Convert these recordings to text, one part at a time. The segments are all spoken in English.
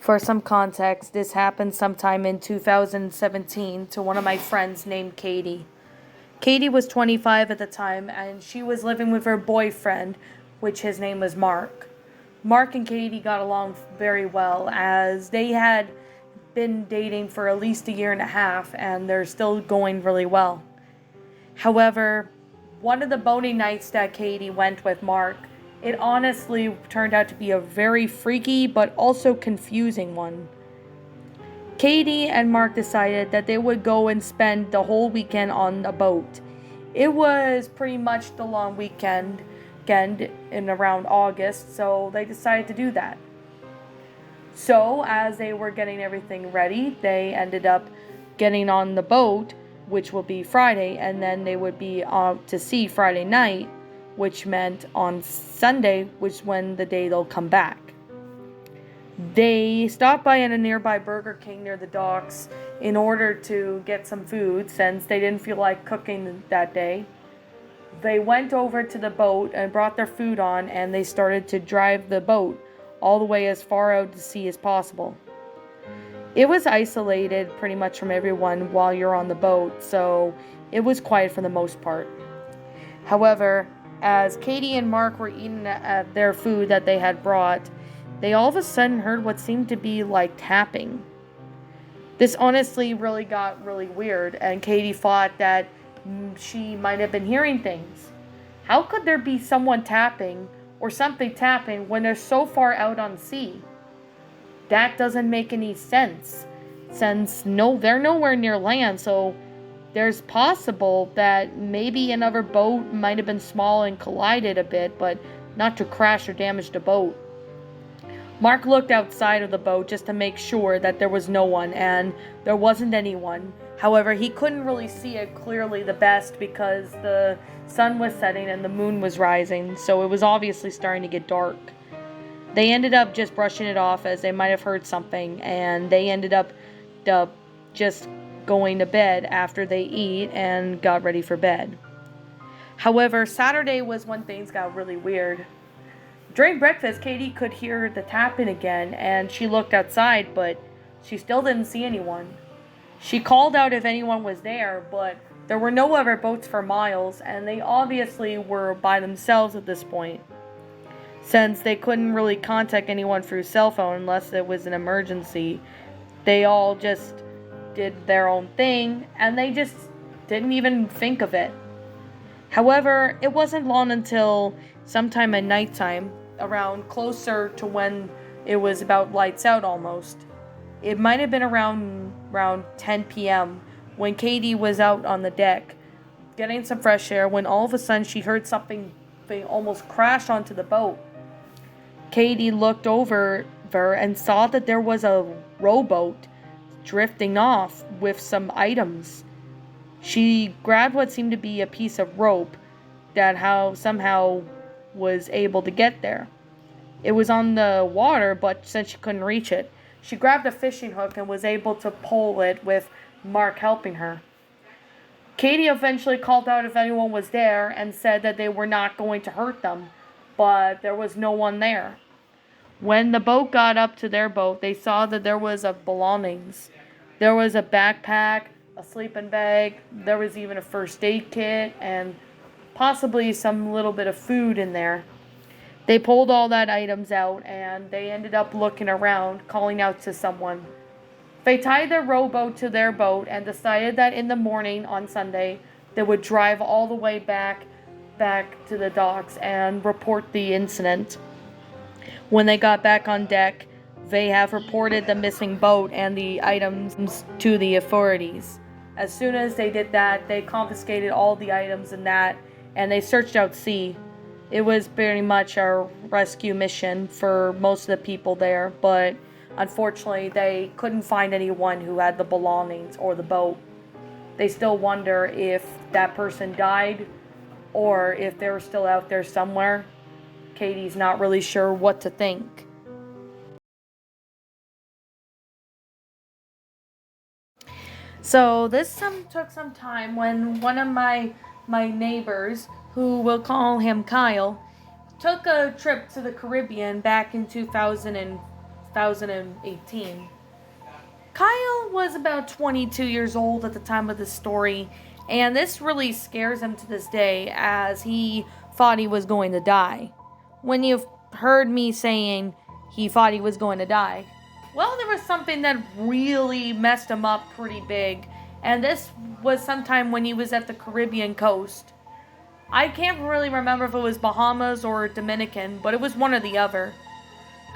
For some context, this happened sometime in 2017 to one of my friends named Katie. Katie was 25 at the time, and she was living with her boyfriend, which his name was Mark. Mark and Katie got along very well, as they had been dating for at least a year and a half, and they're still going really well. However, one of the boating nights that Katie went with Mark, it honestly turned out to be a very freaky but also confusing one. Katie and Mark decided that they would go and spend the whole weekend on a boat. It was pretty much the long weekend in around August, so they decided to do that. So, as they were getting everything ready, they ended up getting on the boat, which will be Friday, and then they would be out to sea Friday night, which meant on Sunday, which is when the day they'll come back. They stopped by at a nearby Burger King near the docks in order to get some food, since they didn't feel like cooking that day. They went over to the boat and brought their food on, and they started to drive the boat all the way as far out to sea as possible. It was isolated pretty much from everyone while you're on the boat, so it was quiet for the most part. However, as Katie and Mark were eating at their food that they had brought, they all of a sudden heard what seemed to be like tapping. This honestly really got really weird, and Katie thought that she might have been hearing things. How could there be someone tapping or something tapping when they're so far out on sea? That doesn't make any sense, since they're nowhere near land, so there's possible that maybe another boat might have been small and collided a bit, but not to crash or damage the boat. Mark looked outside of the boat just to make sure that there was no one, and there wasn't anyone. However, he couldn't really see it clearly the best because the sun was setting and the moon was rising, so it was obviously starting to get dark. They ended up just brushing it off as they might have heard something, and they ended up just going to bed after they eat and got ready for bed. However, Saturday was when things got really weird. During breakfast, Katie could hear the tapping again, and she looked outside, but she still didn't see anyone. She called out if anyone was there, but there were no other boats for miles, and they obviously were by themselves at this point, since they couldn't really contact anyone through cell phone unless it was an emergency. They all just did their own thing, and they just didn't even think of it. However, it wasn't long until sometime at nighttime, around closer to when it was about lights out almost. It might have been around 10 p.m. when Katie was out on the deck getting some fresh air, when all of a sudden she heard something almost crash onto the boat. Katie looked over her and saw that there was a rowboat drifting off with some items. She grabbed what seemed to be a piece of rope that somehow was able to get there. It was on the water, but since she couldn't reach it, she grabbed a fishing hook and was able to pull it with Mark helping her. Katie eventually called out if anyone was there and said that they were not going to hurt them, but there was no one there. When the boat got up to their boat, they saw that there was belongings. There was a backpack, a sleeping bag, there was even a first aid kit, and possibly some little bit of food in there. They pulled all that items out, and they ended up looking around, calling out to someone. They tied their rowboat to their boat and decided that in the morning on Sunday, they would drive all the way back to the docks and report the incident. When they got back on deck, they have reported the missing boat and the items to the authorities. As soon as they did that, they confiscated all the items in that, and they searched out sea. It was pretty much a rescue mission for most of the people there, but unfortunately they couldn't find anyone who had the belongings or the boat. They still wonder if that person died or if they were still out there somewhere. Katie's not really sure what to think. So this took some time when one of my neighbors, who we'll call him Kyle, took a trip to the Caribbean back in 2005 2018. Kyle was about 22 years old at the time of the story, and this really scares him to this day as he thought he was going to die. When you've heard me saying he thought he was going to die, well, there was something that really messed him up pretty big, and this was sometime when he was at the Caribbean coast. I can't really remember if it was Bahamas or Dominican, but it was one or the other.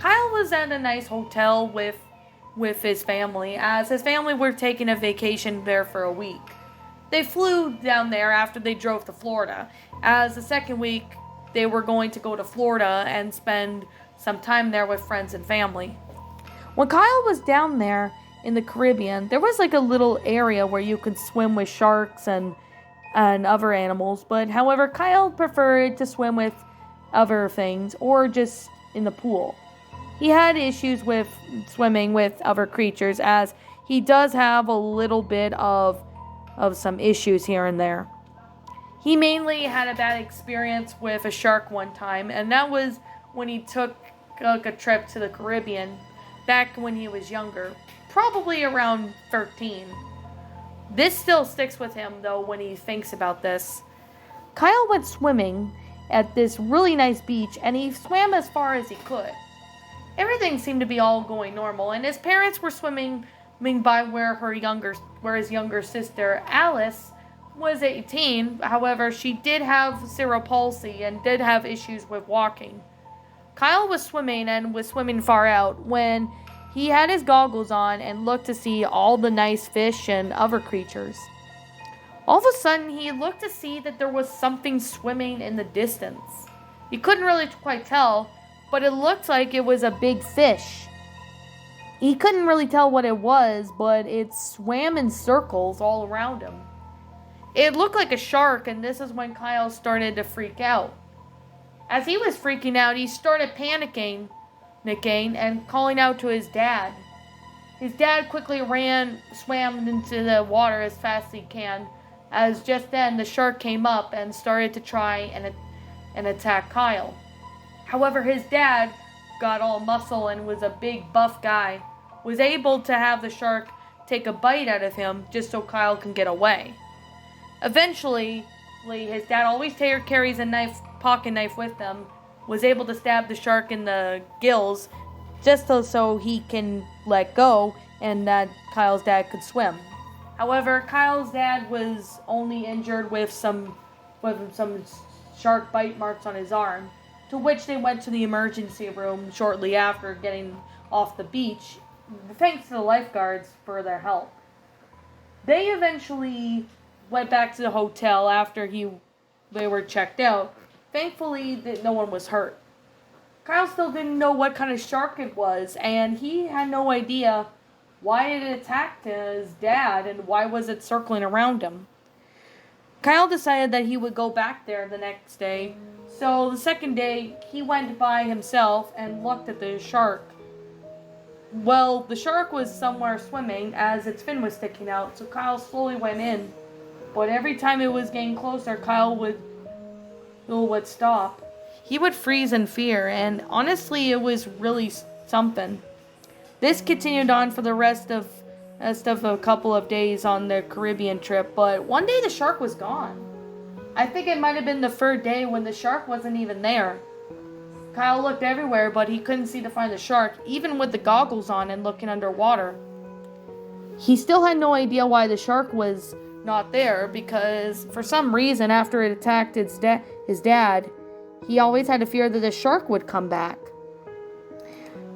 Kyle was at a nice hotel with his family, as his family were taking a vacation there for a week. They flew down there after they drove to Florida, as the second week they were going to go to Florida and spend some time there with friends and family. When Kyle was down there in the Caribbean, there was like a little area where you could swim with sharks and other animals, but however, Kyle preferred to swim with other things or just in the pool. He had issues with swimming with other creatures, as he does have a little bit of some issues here and there. He mainly had a bad experience with a shark one time, and that was when he took a trip to the Caribbean back when he was younger, probably around 13. This still sticks with him, though, when he thinks about this. Kyle went swimming at this really nice beach, and he swam as far as he could. Everything seemed to be all going normal, and his parents were swimming by where his younger sister, Alice, was 18. However, she did have cerebral palsy and did have issues with walking. Kyle was swimming and was swimming far out when he had his goggles on and looked to see all the nice fish and other creatures. All of a sudden, he looked to see that there was something swimming in the distance. He couldn't really quite tell, but it looked like it was a big fish. He couldn't really tell what it was, but it swam in circles all around him. It looked like a shark, and this is when Kyle started to freak out. As he was freaking out, he started panicking and calling out to his dad. His dad quickly swam into the water as fast as he can, as just then the shark came up and started to try and attack Kyle. However, his dad got all muscle and was a big buff guy, was able to have the shark take a bite out of him just so Kyle can get away. Eventually, his dad always carries a pocket knife with him, was able to stab the shark in the gills just so he can let go and that Kyle's dad could swim. However, Kyle's dad was only injured with some shark bite marks on his arm, to which they went to the emergency room shortly after getting off the beach, thanks to the lifeguards for their help. They eventually went back to the hotel after they were checked out. Thankfully, no one was hurt. Kyle still didn't know what kind of shark it was, and he had no idea why it attacked his dad and why was it circling around him. Kyle decided that he would go back there the next day, so the second day he went by himself and looked at the shark. Well, the shark was somewhere swimming as its fin was sticking out, so Kyle slowly went in. But every time it was getting closer, Kyle would stop. He would freeze in fear, and honestly, it was really something. This continued on for the rest of a couple of days on the Caribbean trip, but one day the shark was gone. I think it might have been the third day when the shark wasn't even there. Kyle looked everywhere, but he couldn't seem to find the shark, even with the goggles on and looking underwater. He still had no idea why the shark was not there, because for some reason, after it attacked his dad, he always had a fear that the shark would come back.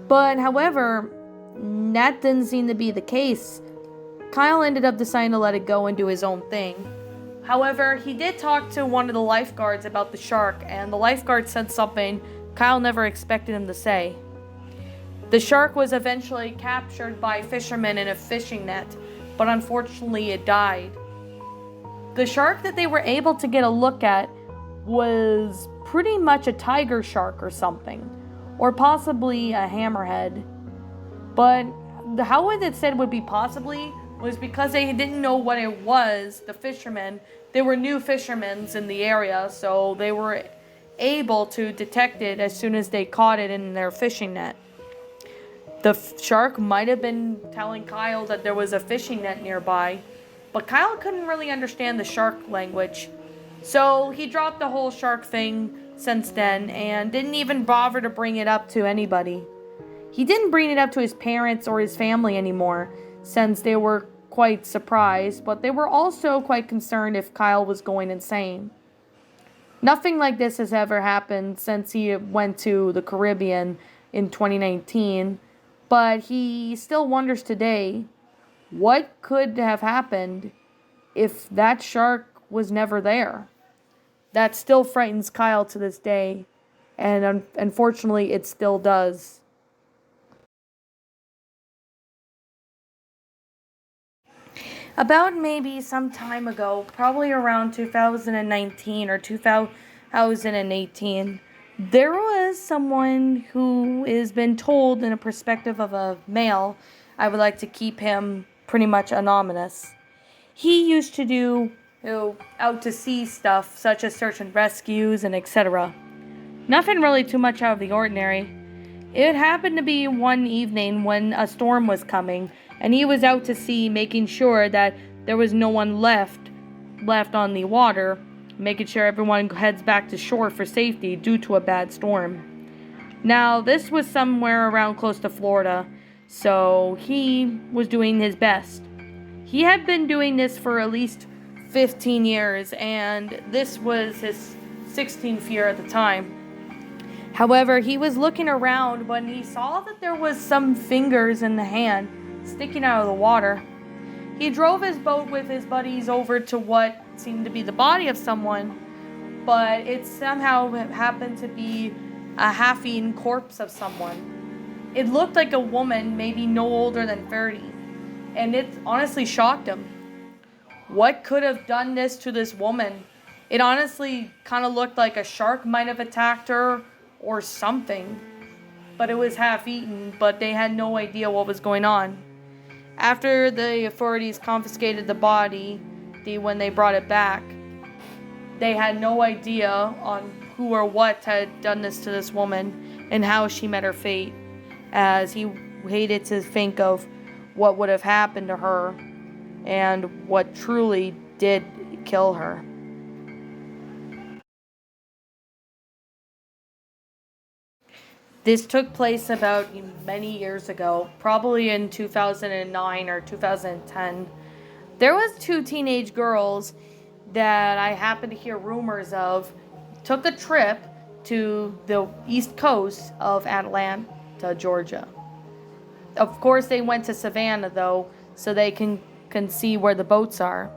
But however, that didn't seem to be the case. Kyle ended up deciding to let it go and do his own thing. However, he did talk to one of the lifeguards about the shark, and the lifeguard said something Kyle never expected him to say. The shark was eventually captured by fishermen in a fishing net, but unfortunately it died. The shark that they were able to get a look at was pretty much a tiger shark or something, or possibly a hammerhead. But how it said would be possibly was because they didn't know what it was, the fishermen. They were new fishermen in the area, so they were able to detect it as soon as they caught it in their fishing net. The shark might have been telling Kyle that there was a fishing net nearby, but Kyle couldn't really understand the shark language. So he dropped the whole shark thing since then and didn't even bother to bring it up to anybody. He didn't bring it up to his parents or his family anymore, since they were quite surprised, but they were also quite concerned if Kyle was going insane. Nothing like this has ever happened since he went to the Caribbean in 2019, but he still wonders today what could have happened if that shark was never there. That still frightens Kyle to this day, and unfortunately it still does. About maybe some time ago, probably around 2019 or 2018, there was someone who has been told in a perspective of a male, I would like to keep him pretty much anonymous. He used to do out to sea stuff such as search and rescues and etc. Nothing really too much out of the ordinary. It happened to be one evening when a storm was coming, and he was out to sea making sure that there was no one left on the water, making sure everyone heads back to shore for safety due to a bad storm. Now, this was somewhere around close to Florida, so he was doing his best. He had been doing this for at least 15 years, and this was his 16th year at the time. However, he was looking around when he saw that there was some fingers in the hand sticking out of the water. He drove his boat with his buddies over to what seemed to be the body of someone, but it somehow happened to be a half-eaten corpse of someone. It looked like a woman, maybe no older than 30, and it honestly shocked him. What could have done this to this woman? It honestly kind of looked like a shark might have attacked her or something, but it was half-eaten, but they had no idea what was going on. After the authorities confiscated the body, when they brought it back, they had no idea on who or what had done this to this woman and how she met her fate, as he hated to think of what would have happened to her and what truly did kill her. This took place about many years ago, probably in 2009 or 2010. There was two teenage girls that I happened to hear rumors of took a trip to the east coast of Atlanta, Georgia. Of course, they went to Savannah, though, so they can see where the boats are.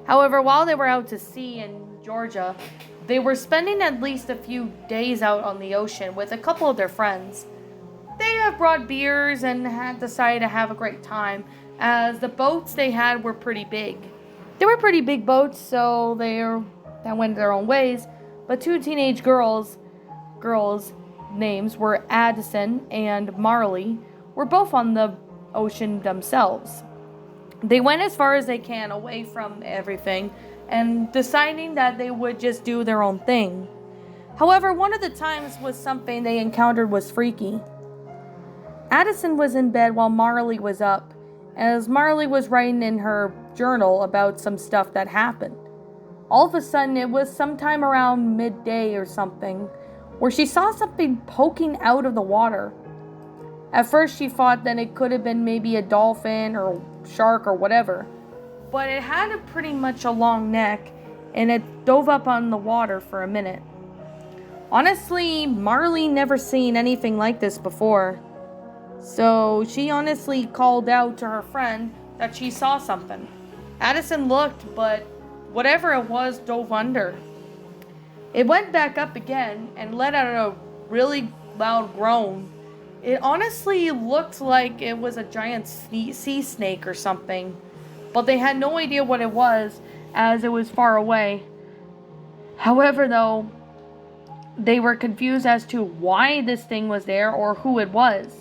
However, while they were out to sea in Georgia, they were spending at least a few days out on the ocean with a couple of their friends. They had brought beers and had decided to have a great time, as the boats they had were pretty big. They were pretty big boats, so they went their own ways. But two teenage girls' names were Addison and Marley, were both on the ocean themselves. They went as far as they can away from everything and deciding that they would just do their own thing. However, one of the times was something they encountered was freaky. Addison was in bed while Marley was up, as Marley was writing in her journal about some stuff that happened. All of a sudden, it was sometime around midday or something, where she saw something poking out of the water. At first, she thought that it could have been maybe a dolphin or shark or whatever, but it had pretty much a long neck, and it dove up on the water for a minute. Honestly, Marley never seen anything like this before, so she honestly called out to her friend that she saw something. Addison looked, but whatever it was dove under. It went back up again and let out a really loud groan. It honestly looked like it was a giant sea snake or something, but they had no idea what it was as it was far away. However, though, they were confused as to why this thing was there or who it was.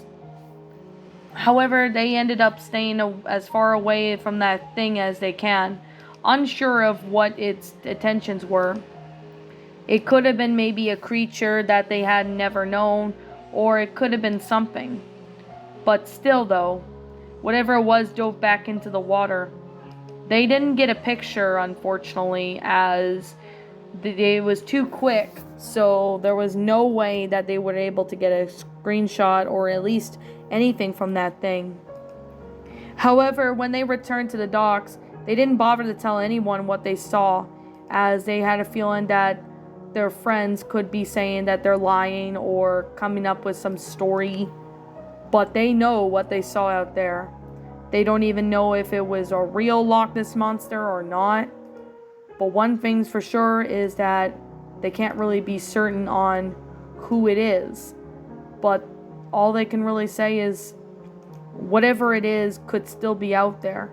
However, they ended up staying as far away from that thing as they can, unsure of what its intentions were. It could have been maybe a creature that they had never known, or it could have been something. But still, though, whatever it was dove back into the water. They didn't get a picture, unfortunately, as it was too quick, so there was no way that they were able to get a screenshot or at least anything from that thing. However, when they returned to the docks, they didn't bother to tell anyone what they saw, as they had a feeling that their friends could be saying that they're lying or coming up with some story. But they know what they saw out there. They don't even know if it was a real Loch Ness Monster or not. But one thing's for sure is that they can't really be certain on who it is. But all they can really say is whatever it is could still be out there.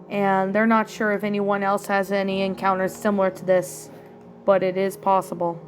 And they're not sure if anyone else has any encounters similar to this, but it is possible.